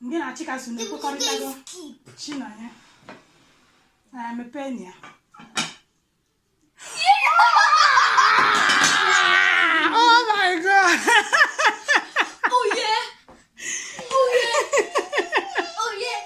Ngị na CHIKAMSO na-ekwekọrịtago Chinonye. Mepee ya. Oh my God. Oh yeah. Oh yeah. Oh yeah.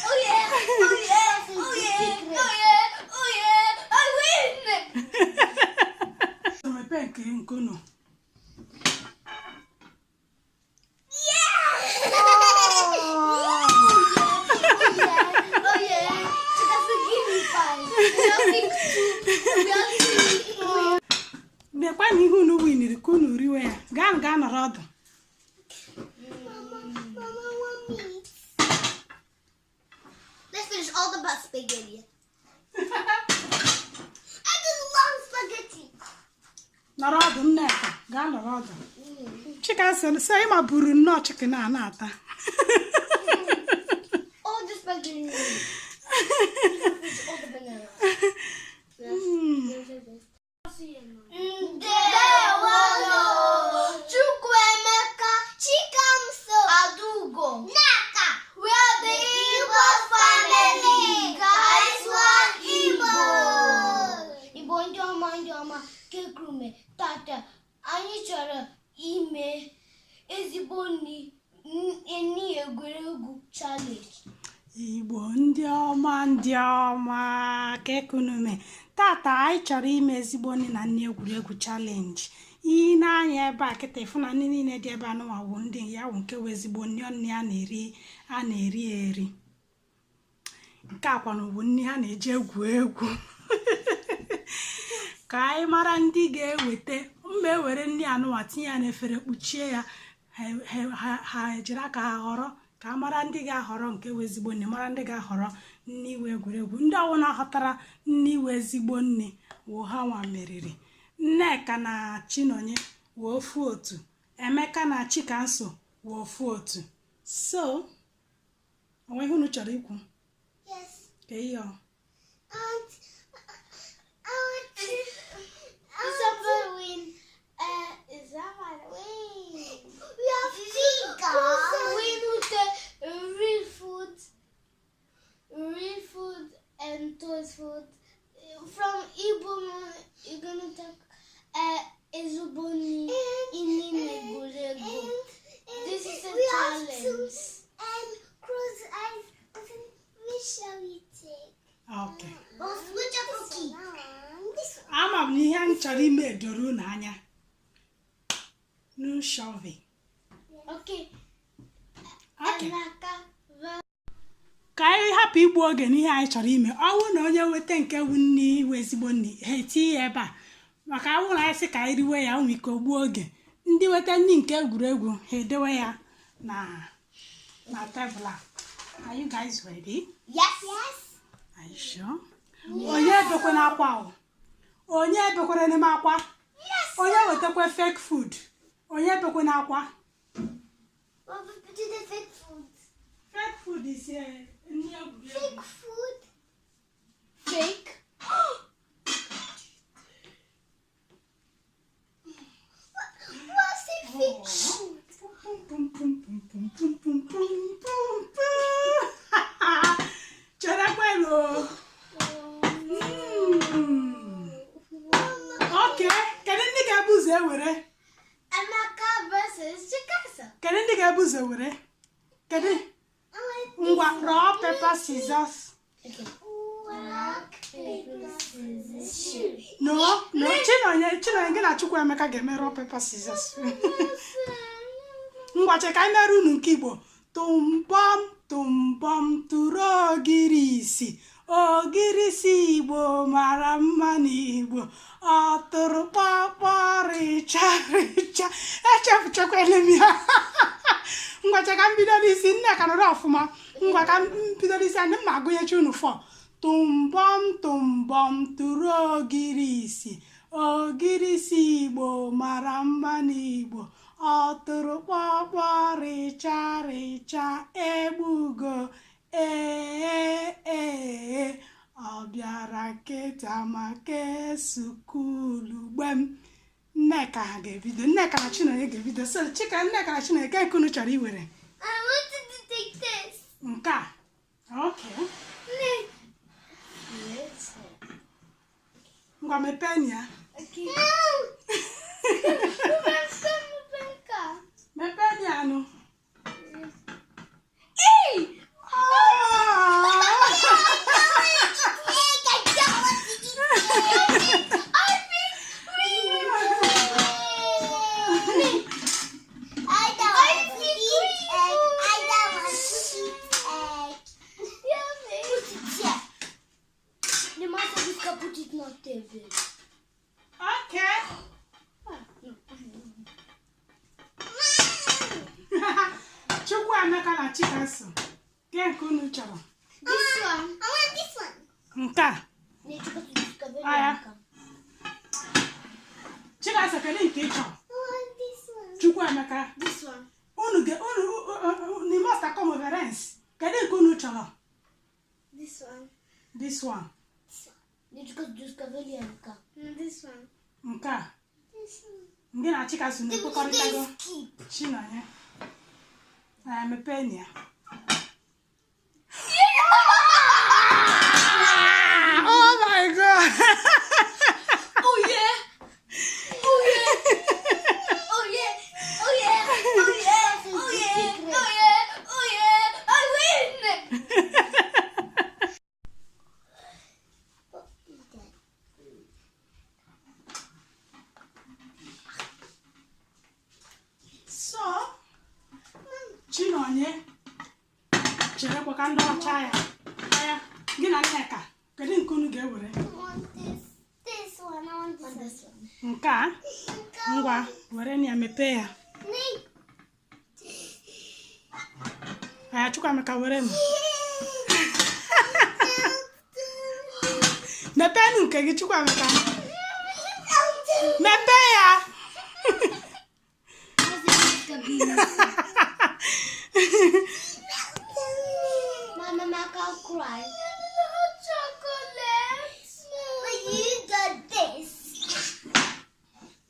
Oh yeah. Oh yeah. Oh yeah. Oh yeah. Oh yeah. I win. Mepee nke unu. Mekwa na ihe unu winiri ka unu riwe ya. Gaa nọrọ ọdụ. Let's finish all the best spaghetti. I just love spaghetti. Nọrọ ọdụ Nneka. Gaa nọrọ ọdụ. CHIKAMSO sị ma buru nnọọ chicken a na-ata. All the spaghetti. All the banana. Emeka, CHIKAMSO, Adaugo, Nneka. We are the Igbo family. Guys, one Igbo. Igbo ndị ọma kekrume tata anyị chọrọ ime ezigbo nni egwuregwu challenge. Igbo ndị ọma kekunume tata anyị chọrọ ime ezigbo nni na nni egwuregwu challenge. Ihe na-anya ebe a kịta ịfụ na nni niile dị ebe anụnwa wụ ndị ya wụ nke wụ ezigbo nni a na-eri eri. Nke akwa na bụ nni ha na-eji egwu egwu. Ka anyị mara ndị ga-eweta mma ewere nni anụnwa tinye ya n'efere kpuchie ya ha ejiri aka ha họrọ ka a mara ndị ga-ahọrọ nke wụ ezigbo nni mara ndị ga-ahọrọ nni iwe egwuregwu. Ndị ọwụna ghọtara nni iwe ezigbo nni wụ ha nwa meriri. Nneka na Chinonye wụ ofu otu. Emeka na CHIKAMSO wụ ofu otu. So onwe ihe unu chọrọ ikwu? Yes. Ka ihe ọ real food and toys food. From Igbo, you're gonna talk ezuboni inimegurego. This is a challenge. And cruise eyes. Which shall we take? Okay. Which of the key? Ama m na ihe m chọrọ ime edoro unu anya. No shoving. Okay. Okay. Ka anyị hapụ igbu oge n'ihe anyị chọrọ ime. Ọ bụrụ na onye weta nke wu nni iwe ezigbo nni ha etinye ya ebe a maka awụ na anyị sị ka anyị riwe ya ụmụ ike ogbuo oge. Ndị weta nni nke egwuregwu ha edewe ya na tebụl a. Are you guys ready? Yes. Are you sure? Onye ebekwe na akwa ahụ. Onye ebekwere n'ime akwa. Yes. Onye wetakwa fake food. Onye ebekwe na akwa. What did the fake food? Fake food is nni egwuregwu. Fake food? Fake? What's a fake food? Cherekwelo. Okay, kedu ndị ga-ebu ụzọ ewere? Emeka versus CHIKAMSO. Kedu ndị ga-ebu ụzọ ewere? Kedu? Ngwa, rock, paper, scissors. Okay. Rock, paper, scissors, shoot. No, Chinonye gị na Chukwuemeka ga-eme rock, paper, scissors. Ngwa che ka anyị mere unu nke Igbo. Tụmbọm tụrụ ogirisi Igbo mara mma n'Igbo. Ọ tụrụ kpọkpọrịcha echefuchekwele m ya. Ngwa che ka m bido n'isi Nneka nọrọ ọfụma. Ngwa ka m bido n'isi anyị m na-agụnyechi unu fọ. Tụmbọm tụrụ ogirisi Igbo mara mma n'Igbo. Ọ tụrụ kpọkpọrịcha egbugo ọ bịara keta maka sukulu gbem. Nneka ga-ebido. Nneka na Chinonye ga-ebido. So Nneka na Chinonye nke unu chọrọ iwere? I wanted to take this. mepenia. Okay. Mepenia no. Hey! Okay. Chukwu Emeka na CHIKAMSO. Ke nke unu chọrọ? This one. I want this one. Nke a. Aya. CHIKAMSO kedu nke ị chọrọ? I want this one. Chukwu Emeka. This one. Ni must come overence. Kedu nke unu chọrọ? This one. This one. This one. Nke a. This one. Ndị na CHIKAMSO na-ekwekọrịtago. Chinonye. Mepenia. Oh my God! Oh yeah! Oh yeah! Oh yeah! Oh yeah! Oh yeah! Oh yeah! Oh yeah! Oh yeah! I win! So, Chinonye chere kwa ka ndị ọcha ya. Aya, gị na Nneka, kedu nke unu ga-ewere? I want this one. I want this one. Nke a, ngwa, were ya mepee ya. Aya, Chukwu Emeka were m. Mepee nu nke gị, Chukwu Emeka. Mepee ya. Mama, I can't cry. Chocolate. But you got this.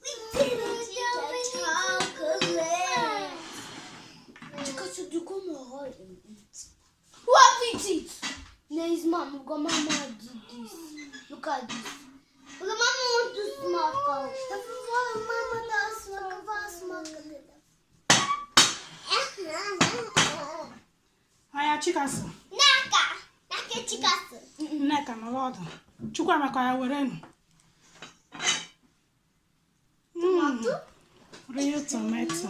We didn't get chocolate. Because you do come on and eat. Who have eat it? No, his mom. Look, Mama did this. Look at this. Look, Mama want to smoke out. Mama does smoke. Aya, CHIKAMSO. Nneka CHIKAMSO. Nneka nọrọ ọdụ. Chukwu Emeka ya were nụ. Real tomato.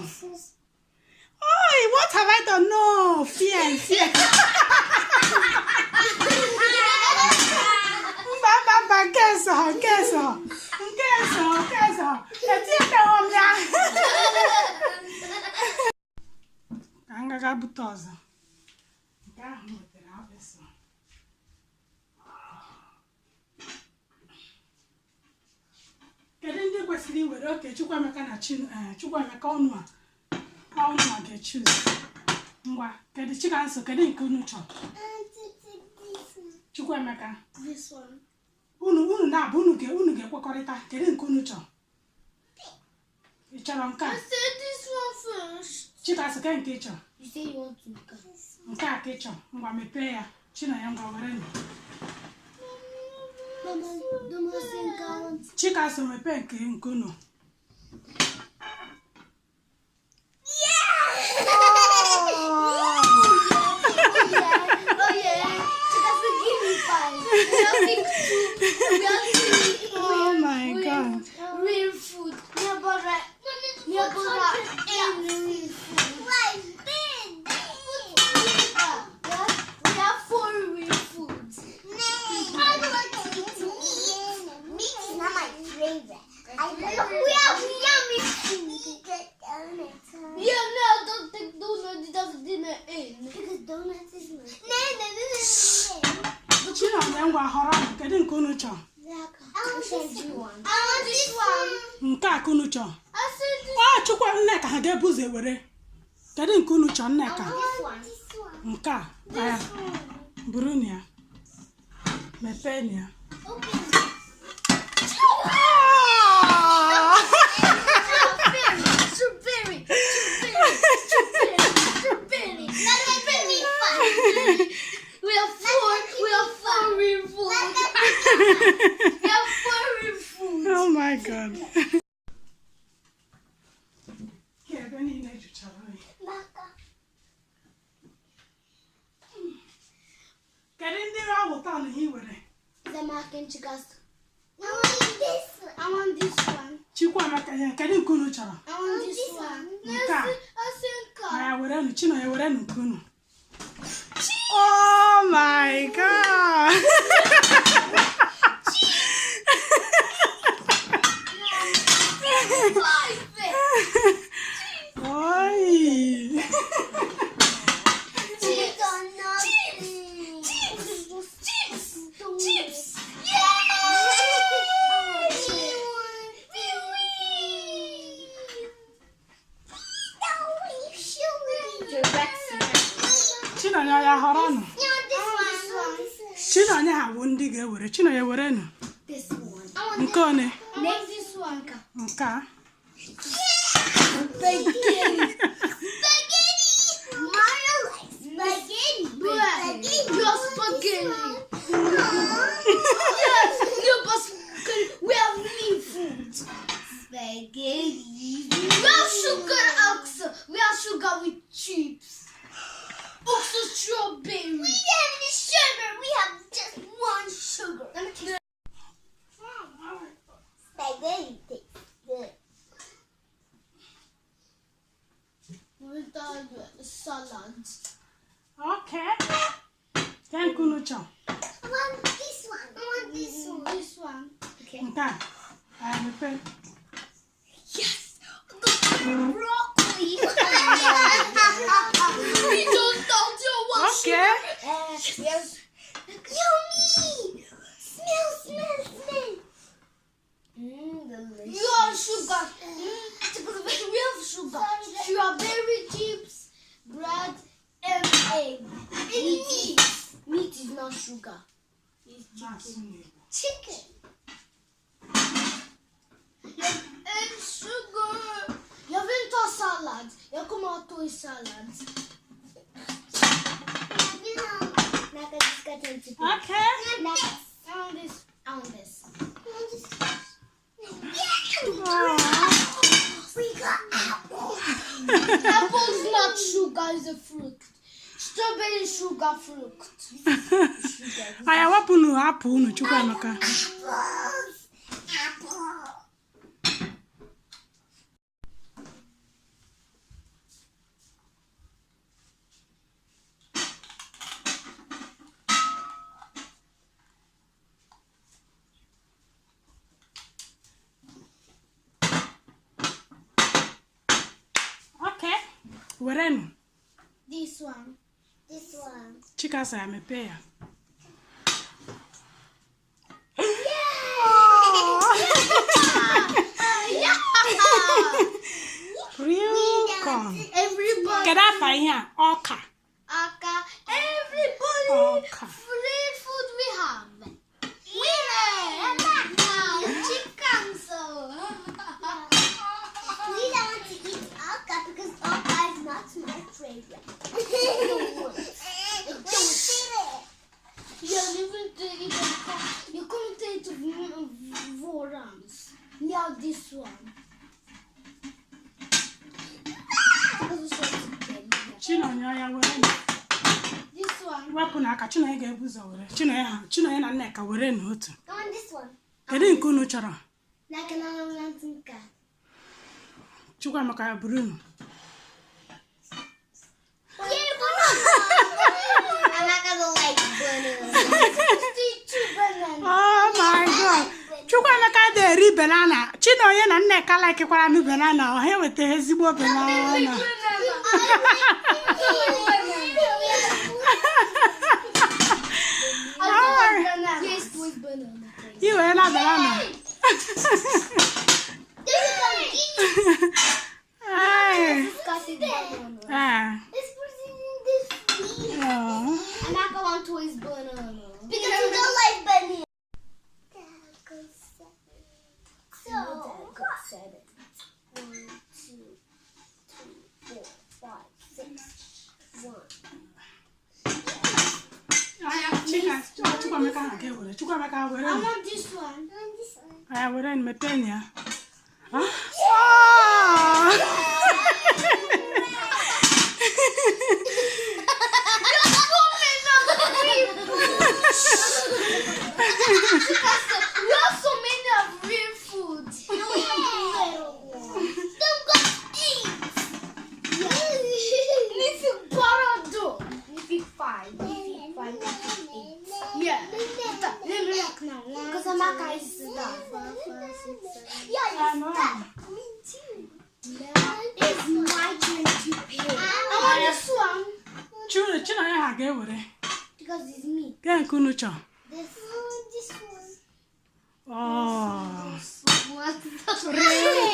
Oh, what have I done? No, fear. Mba, keso. Etiete hom ya. Ka m gaga bute ọzọ. Nke ahụ wetere abịsọ. Kedu ndị kwesịrị iwere oke Chukwu Emeka na Chukwu Emeka ọnụ a ga-choose. Ngwa, kedu CHIKAMSO, kedu nke unu chọrọ? Chukwu Emeka. This one. Unu na-abụ unu ga-ekwekọrịta. Kedu nke unu chọrọ? Ị chọrọ nke a? I said this one first. CHIKAMSO, ke nke ị chọrọ? You say you want to look at Nke a ka ị chọrọ. Ngwa mepee ya. Chinonye ngwa were nụ. Mama, don't think I want. CHIKAMSO mepee nke unu. Oh yeah. CHIKAMSO, give me 5. We have Oh my God. real food. Real food. We have 4 real foods. I want to eat meat. Is not my favorite. We have yummy food. Yeah, no, don't take donuts. It has dinner in. Because donuts is my. Chinonye ngwa họrọ kedu nke unu chọrọ? I want this one. Nke a ka unu chọrọ? I said this. Chukwu Nneka ha ga-ebuze were. Kedu nke unu chọrọ Nneka? This one. Nke a. Aya. Buru ya. Mepee ya. Okay. Strawberry. We have 4 real foods. We have 4 real foods. turn he were. The mark and CHIKAMSO. I want this one. I want this one. Chikwamaka, kedu nke unu chọrọ? I want this one. Nke a. I were nu Chino ya were nu nke unu. Oh my God. Ya họrọ nụ. Chino anya ha bụ ndị ga-ewere. Chino ya were nụ. Nke one. Nke a. Spaghetti. We have meat food. Spaghetti. We have sugar also. We have sugar with chips. Also strawberry. We have the sugar. We have just one sugar. Spaghetti tastes good. With the salad. Okay. Thank you, Nucho. I want this one. I want this one. This one. Okay. Okay. I have a Yes. Broccoli. We don't know what Okay. Yes. Yummy. Smell. Delicious. You have sugar. We have sugar. Strawberry chips, bread, and egg. Meat is not sugar. It's chicken. And sugar. You haven't a salad. You come out to a salad. Nneka just got into Okay. on this. We got apple. Apple's not sugar, it's a fruit. Strawberry sugar fruit. Aya wapụ nu hapụ unu Chukwuemeka. Apple. Okay. Were nu. This one. CHIKAMSO ya mepee ya. Real corn. Everybody. Kedu afa ihe a? Ọka. Everybody. Ọka. Free food we have. Now, CHIKAMSO. We don't want to eat okra because okra is not my favorite. You're going to eat vårans. Now this one. Chino ya were nu. This one. Wapụ n'aka Chino ya ga-ebu ụzọ were. Chino ya na Nneka were nu otu. I want this one. Kedu nke unu chọrọ? Nneka na Nneka. Chukwuemeka ya buru nu. I'm not gonna like banana. Oh my God. Chukwuemeka dey banana. Chino ya na Nneka like kwara nu banana. O ha weta ezigbo banana. You are not banana. I'm not going to his banana. Because you don't like banana. So, 1, 2, 3, 4, 5, 6, 1. Chukwuemeka were. I want this one. I were in Metenia. Emeka is done. Yeah, me too. It's my turn to pay. I want this one. Because it's me. This one. Oh.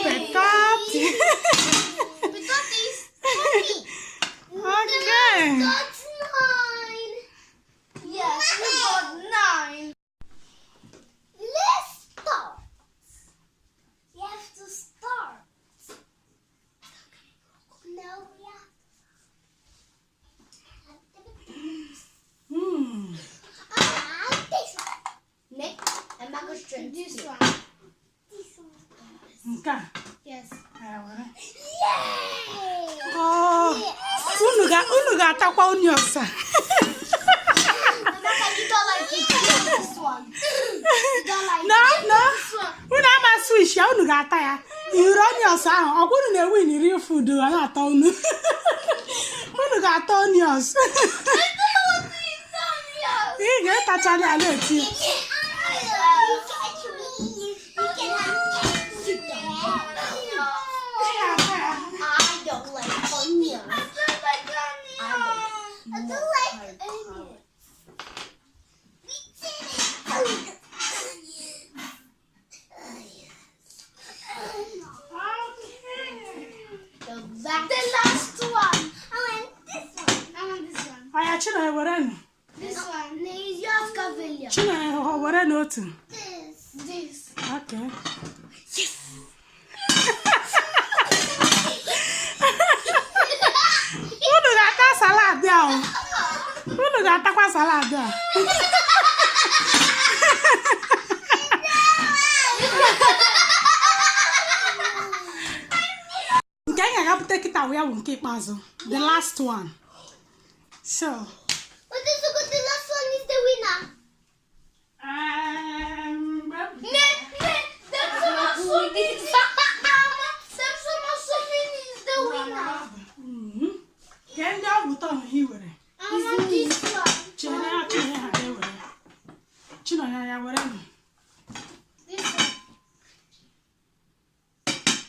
Petati. Petati is 20. Okay. That's 9. Yes, we got 9. Let's start. You have to start. No, we have. This one. Nick, and Marcus drink this one. This one. Okay. Yes. Yay! Yay! Oh, unu ga-atakwa onions. Emeka, you don't like it. This one. You don't like No. this one. Unu ama switch ya, unu ga-ata ya. Iri onions ahụ, ọ bụrụ na ewu iri food, ọ na-ata unu. Unu ga-ata onions. I don't want to eat onions. Ị ga-etacha ya na-eti. The last one. I want this one. I want this one. Aya Chinonye were nụ. This one. Is yours, Gavilia? Chinonye were n'otu. This. Okay. Unu ga-ata salad ahụ. Unu ga-atakwa salad a. Nke anyị ga-agapụta kịta ya bụ nke ikpeazụ. The last one. So. But the last one is the winner. is the winner. Ke ndị ọ bụ tọn hi were. I want this one. Chinonye ha ga-ewere. Chinonye ya were nụ. This one.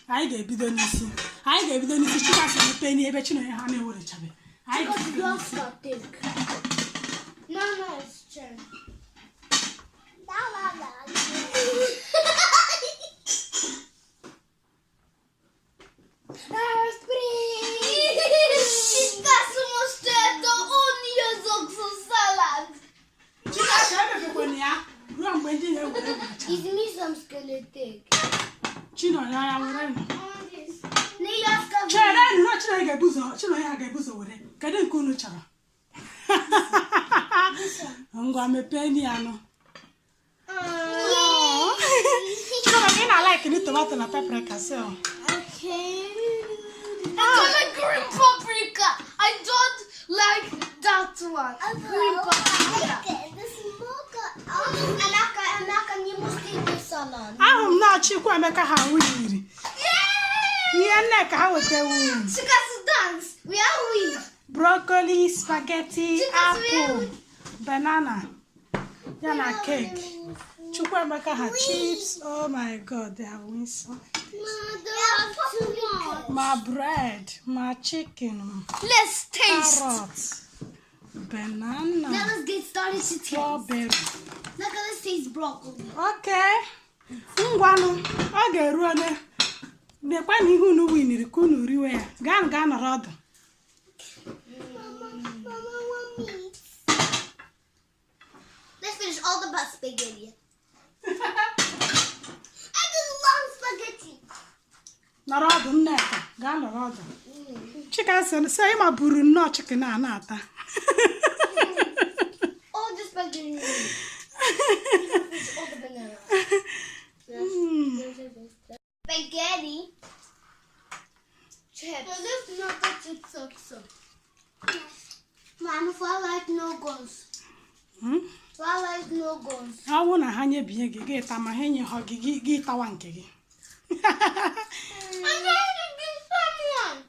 Anyị ga-ebido n'isi. Chika si mepe n'ebe Chinonye ha na-ewerechabe. Anyị ga-ebido n'isi. No, it's true. Is me some skeleton. Chinonye ya were nụ. Chere. Chere nụ Chinonye ha ga-ebuzo were. Kedu nke unu chọrọ? Ngwa mepee ni anụ. Chinonye ị na-like ni tomato na paprika so. Okay. I don't like green paprika. I don't like that one. Green paprika. Emeka, you must eat this salad. Ahụ m na-achịkwa Emeka ha wiri. Ihe Nneka ha weta wiri. Chika's dance. We are winning. Broccoli, spaghetti, Chika's apple, banana, yana cake. Chukwuemeka ha chips. Oh my God, they have win so. My bread, my chicken, Let's taste. carrots, banana, Now let's get started to taste. strawberry. Look, let's taste broccoli. Okay. Ngwanụ, ọ ga-eru ole. Nekwa na ihe unu winiri ka unu riwe ya. Gaa nọrọ ọdụ. Let's finish all the best spaghetti. I just love spaghetti. Nọrọ ọdụ Nneka. Gaa nọrọ ọdụ. Chika sị ịma buru nnọọ chicken a na-ata. All the spaghetti. All the banana. Spaghetti. Chips. No, this is not the chips also. Mom, if I like no guns. If I like no guns. Ọ bụrụ na ha nyebie gị gị ta ma ha enyeghọ gị gị tawa nke gị. I'm trying to give someone.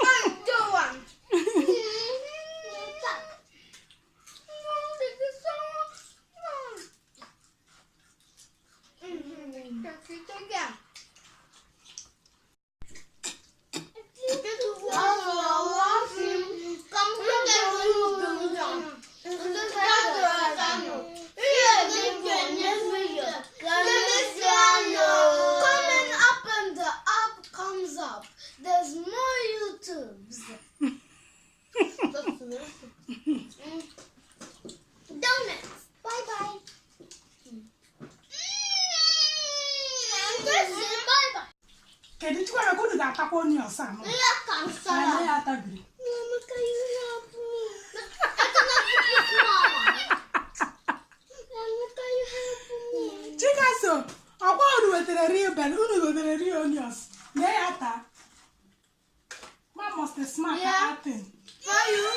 I don't want. takwa onions a no. CHIKAMSO. Ya tabiri. Emeka, you help me. I cannot put the small one. Emeka, you help me. CHIKAMSO, akwa unu wetere real bell, unu wetere real onions. Na ya ta. Man must be smart at acting. For you.